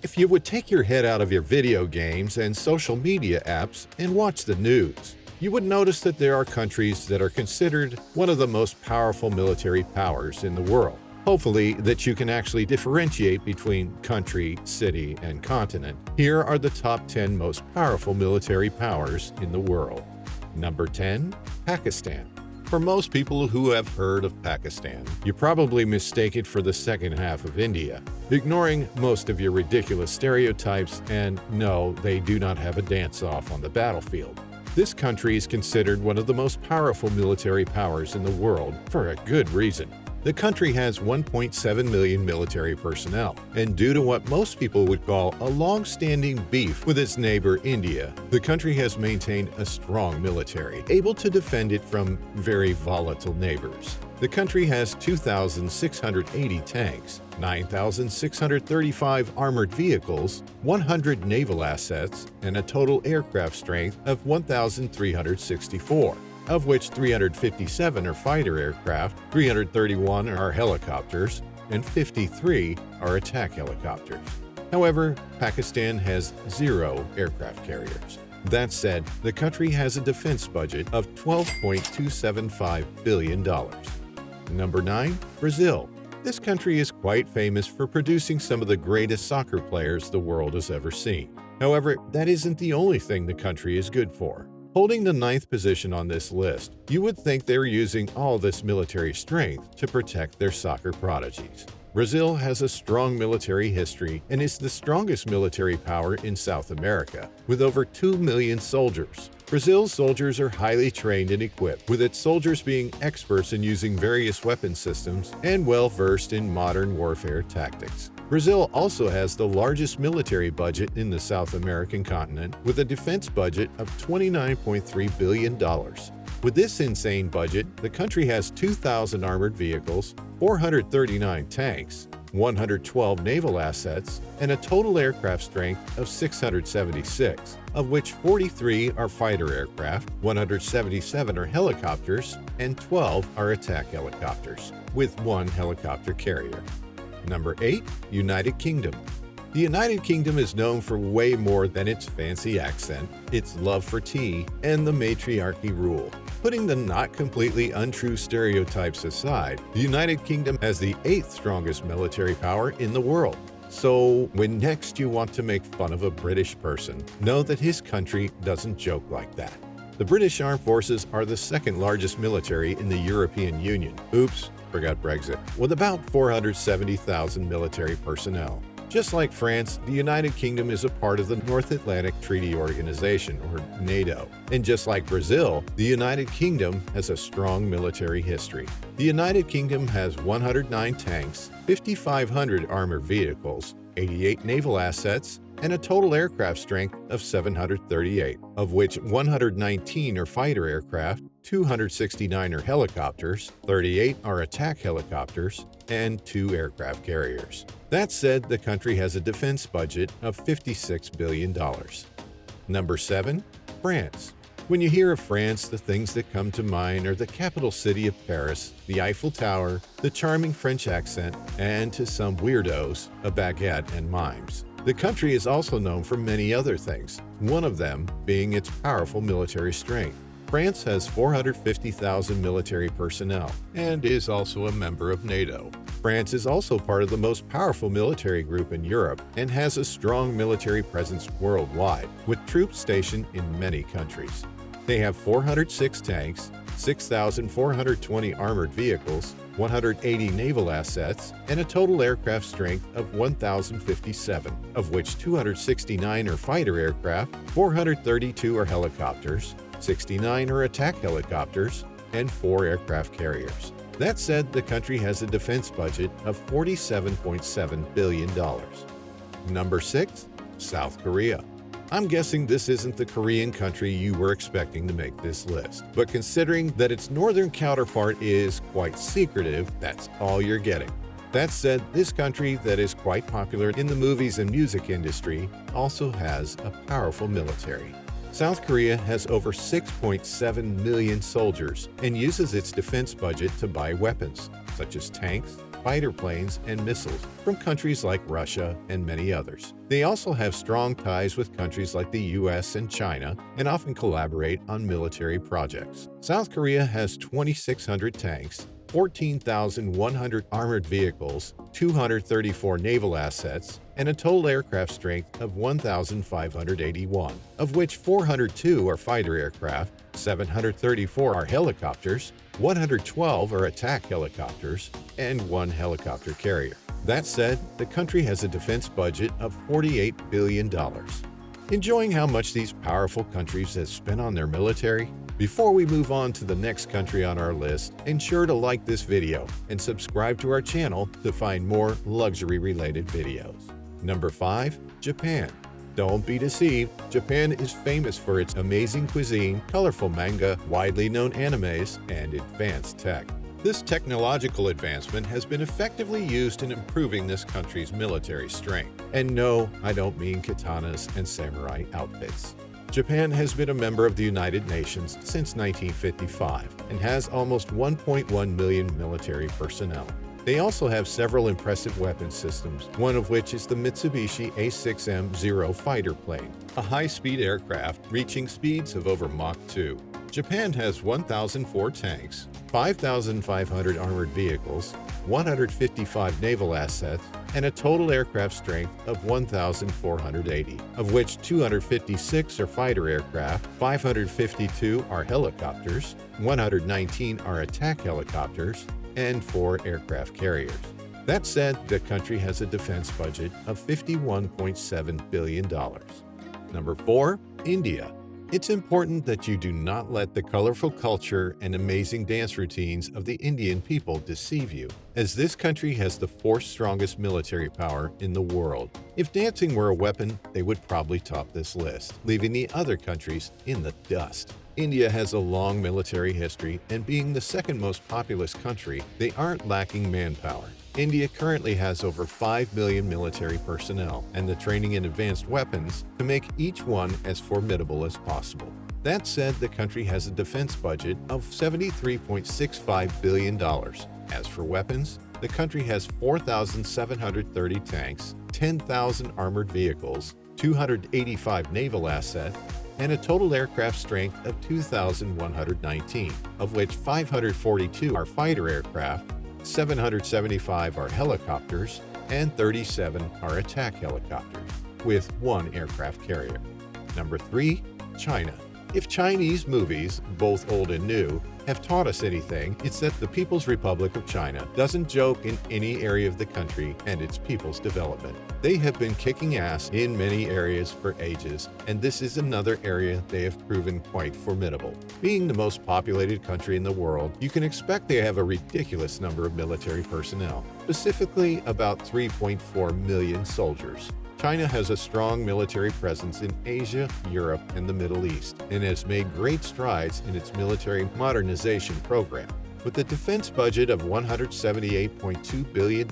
If you would take your head out of your video games and social media apps and watch the news, you would notice that there are countries that are considered one of the most powerful military powers in the world. Hopefully that you can actually differentiate between country, city, and continent. Here are the top 10 most powerful military powers in the world. Number 10. Pakistan. For most people who have heard of Pakistan, you probably mistake it for the second half of India, ignoring most of your ridiculous stereotypes, and no, they do not have a dance-off on the battlefield. This country is considered one of the most powerful military powers in the world for a good reason. The country has 1.7 million military personnel, and due to what most people would call a long-standing beef with its neighbor India, the country has maintained a strong military, able to defend it from very volatile neighbors. The country has 2,680 tanks, 9,635 armored vehicles, 100 naval assets, and a total aircraft strength of 1,364. Of which 357 are fighter aircraft, 331 are helicopters, and 53 are attack helicopters. However, Pakistan has 0 aircraft carriers. That said, the country has a defense budget of $12.275 billion. Number 9. Brazil. This country is quite famous for producing some of the greatest soccer players the world has ever seen. However, that isn't the only thing the country is good for. Holding the 9th position on this list, you would think they're using all this military strength to protect their soccer prodigies. Brazil has a strong military history and is the strongest military power in South America, with over 2 million soldiers. Brazil's soldiers are highly trained and equipped, with its soldiers being experts in using various weapon systems and well-versed in modern warfare tactics. Brazil also has the largest military budget in the South American continent, with a defense budget of $29.3 billion. With this insane budget, the country has 2,000 armored vehicles, 439 tanks, 112 naval assets, and a total aircraft strength of 676, of which 43 are fighter aircraft, 177 are helicopters, and 12 are attack helicopters, with 1 helicopter carrier. Number 8. United Kingdom. The United Kingdom is known for way more than its fancy accent, its love for tea, and the matriarchy rule. Putting the not completely untrue stereotypes aside, the United Kingdom has the 8th strongest military power in the world. So, when next you want to make fun of a British person, know that his country doesn't joke like that. The British Armed Forces are the 2nd largest military in the European Union. Oops, forgot Brexit. With about 470,000 military personnel. Just like France, the United Kingdom is a part of the North Atlantic Treaty Organization, or NATO. And just like Brazil, the United Kingdom has a strong military history. The United Kingdom has 109 tanks, 5,500 armored vehicles, 88 naval assets, and a total aircraft strength of 738, of which 119 are fighter aircraft, 269 are helicopters, 38 are attack helicopters, and 2 aircraft carriers. That said, the country has a defense budget of $56 billion. Number 7. France. When you hear of France, the things that come to mind are the capital city of Paris, the Eiffel Tower, the charming French accent, and to some weirdos, a baguette and mimes. The country is also known for many other things, one of them being its powerful military strength. France has 450,000 military personnel and is also a member of NATO. France is also part of the most powerful military group in Europe and has a strong military presence worldwide, with troops stationed in many countries. They have 406 tanks, 6,420 armored vehicles, 180 naval assets, and a total aircraft strength of 1,057, of which 269 are fighter aircraft, 432 are helicopters, 69 are attack helicopters, and 4 aircraft carriers. That said, the country has a defense budget of $47.7 billion. Number 6. South Korea. I'm guessing this isn't the Korean country you were expecting to make this list, but considering that its northern counterpart is quite secretive, that's all you're getting. That said, this country that is quite popular in the movies and music industry also has a powerful military. South Korea has over 6.7 million soldiers and uses its defense budget to buy weapons, such as tanks, fighter planes and missiles from countries like Russia and many others. They also have strong ties with countries like the US and China and often collaborate on military projects. South Korea has 2,600 tanks, 14,100 armored vehicles, 234 naval assets, and a total aircraft strength of 1,581, of which 402 are fighter aircraft, 734 are helicopters, 112 are attack helicopters, and 1 helicopter carrier. That said, the country has a defense budget of $48 billion. Enjoying how much these powerful countries have spent on their military? Before we move on to the next country on our list, ensure to like this video and subscribe to our channel to find more luxury-related videos. Number 5. Japan. Don't be deceived, Japan is famous for its amazing cuisine, colorful manga, widely known animes, and advanced tech. This technological advancement has been effectively used in improving this country's military strength. And no, I don't mean katanas and samurai outfits. Japan has been a member of the United Nations since 1955 and has almost 1.1 million military personnel. They also have several impressive weapon systems, one of which is the Mitsubishi A6M-0 fighter plane, a high-speed aircraft reaching speeds of over Mach 2. Japan has 1,004 tanks, 5,500 armored vehicles, 155 naval assets, and a total aircraft strength of 1,480, of which 256 are fighter aircraft, 552 are helicopters, 119 are attack helicopters, and 4 aircraft carriers. That said, the country has a defense budget of $51.7 billion. Number 4. India. It's important that you do not let the colorful culture and amazing dance routines of the Indian people deceive you, as this country has the 4th strongest military power in the world. If dancing were a weapon, they would probably top this list, leaving the other countries in the dust. India has a long military history, and being the 2nd most populous country, they aren't lacking manpower. India currently has over 5 million military personnel and the training in advanced weapons to make each one as formidable as possible. That said, the country has a defense budget of $73.65 billion. As for weapons, the country has 4,730 tanks, 10,000 armored vehicles, 285 naval assets, and a total aircraft strength of 2,119, of which 542 are fighter aircraft, 775 are helicopters, and 37 are attack helicopters, with 1 aircraft carrier. Number 3. China. If Chinese movies, both old and new, have taught us anything, it's that the People's Republic of China doesn't joke in any area of the country and its people's development. They have been kicking ass in many areas for ages, and this is another area they have proven quite formidable. Being the most populated country in the world, you can expect they have a ridiculous number of military personnel, specifically about 3.4 million soldiers. China has a strong military presence in Asia, Europe, and the Middle East, and has made great strides in its military modernization program. With a defense budget of $178.2 billion,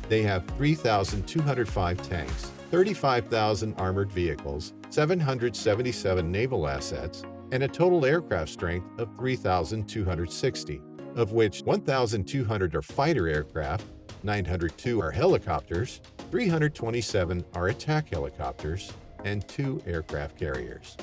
they have 3,205 tanks, 35,000 armored vehicles, 777 naval assets, and a total aircraft strength of 3,260, of which 1,200 are fighter aircraft, 902 are helicopters, 327 are attack helicopters, and 2 aircraft carriers.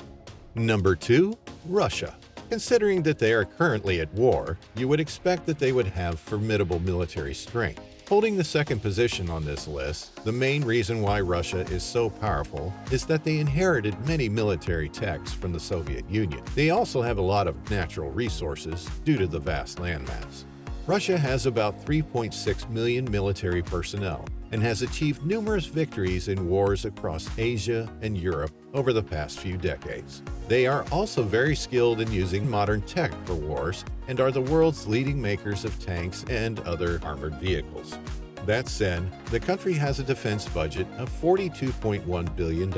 Number 2. Russia. Considering that they are currently at war, you would expect that they would have formidable military strength. Holding the 2nd position on this list, the main reason why Russia is so powerful is that they inherited many military techs from the Soviet Union. They also have a lot of natural resources due to the vast landmass. Russia has about 3.6 million military personnel and has achieved numerous victories in wars across Asia and Europe over the past few decades. They are also very skilled in using modern tech for wars and are the world's leading makers of tanks and other armored vehicles. That said, the country has a defense budget of $42.1 billion.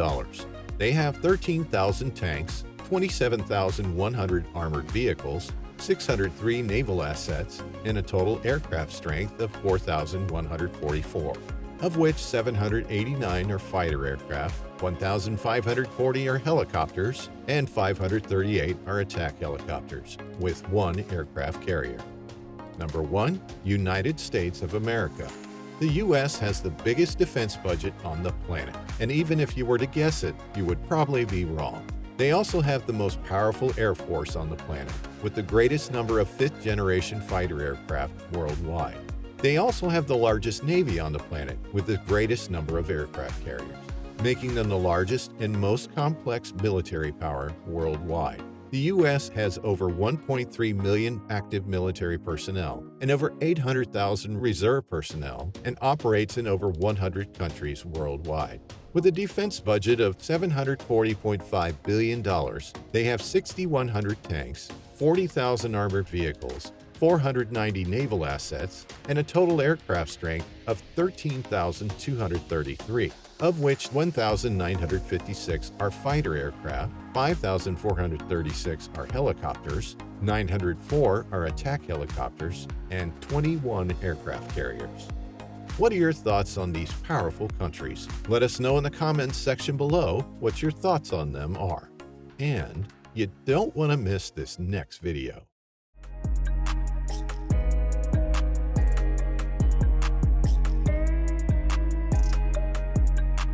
They have 13,000 tanks, 27,100 armored vehicles, 603 naval assets, and a total aircraft strength of 4,144, of which 789 are fighter aircraft, 1,540 are helicopters, and 538 are attack helicopters, with 1 aircraft carrier. Number 1. United States of America. The U.S. has the biggest defense budget on the planet, and even if you were to guess it, you would probably be wrong. They also have the most powerful Air Force on the planet, with the greatest number of fifth-generation fighter aircraft worldwide. They also have the largest Navy on the planet, with the greatest number of aircraft carriers, making them the largest and most complex military power worldwide. The U.S. has over 1.3 million active military personnel and over 800,000 reserve personnel and operates in over 100 countries worldwide. With a defense budget of $740.5 billion, they have 6,100 tanks, 40,000 armored vehicles, 490 naval assets, and a total aircraft strength of 13,233, of which 1,956 are fighter aircraft, 5,436 are helicopters, 904 are attack helicopters, and 21 aircraft carriers. What are your thoughts on these powerful countries? Let us know in the comments section below what your thoughts on them are. And you don't want to miss this next video.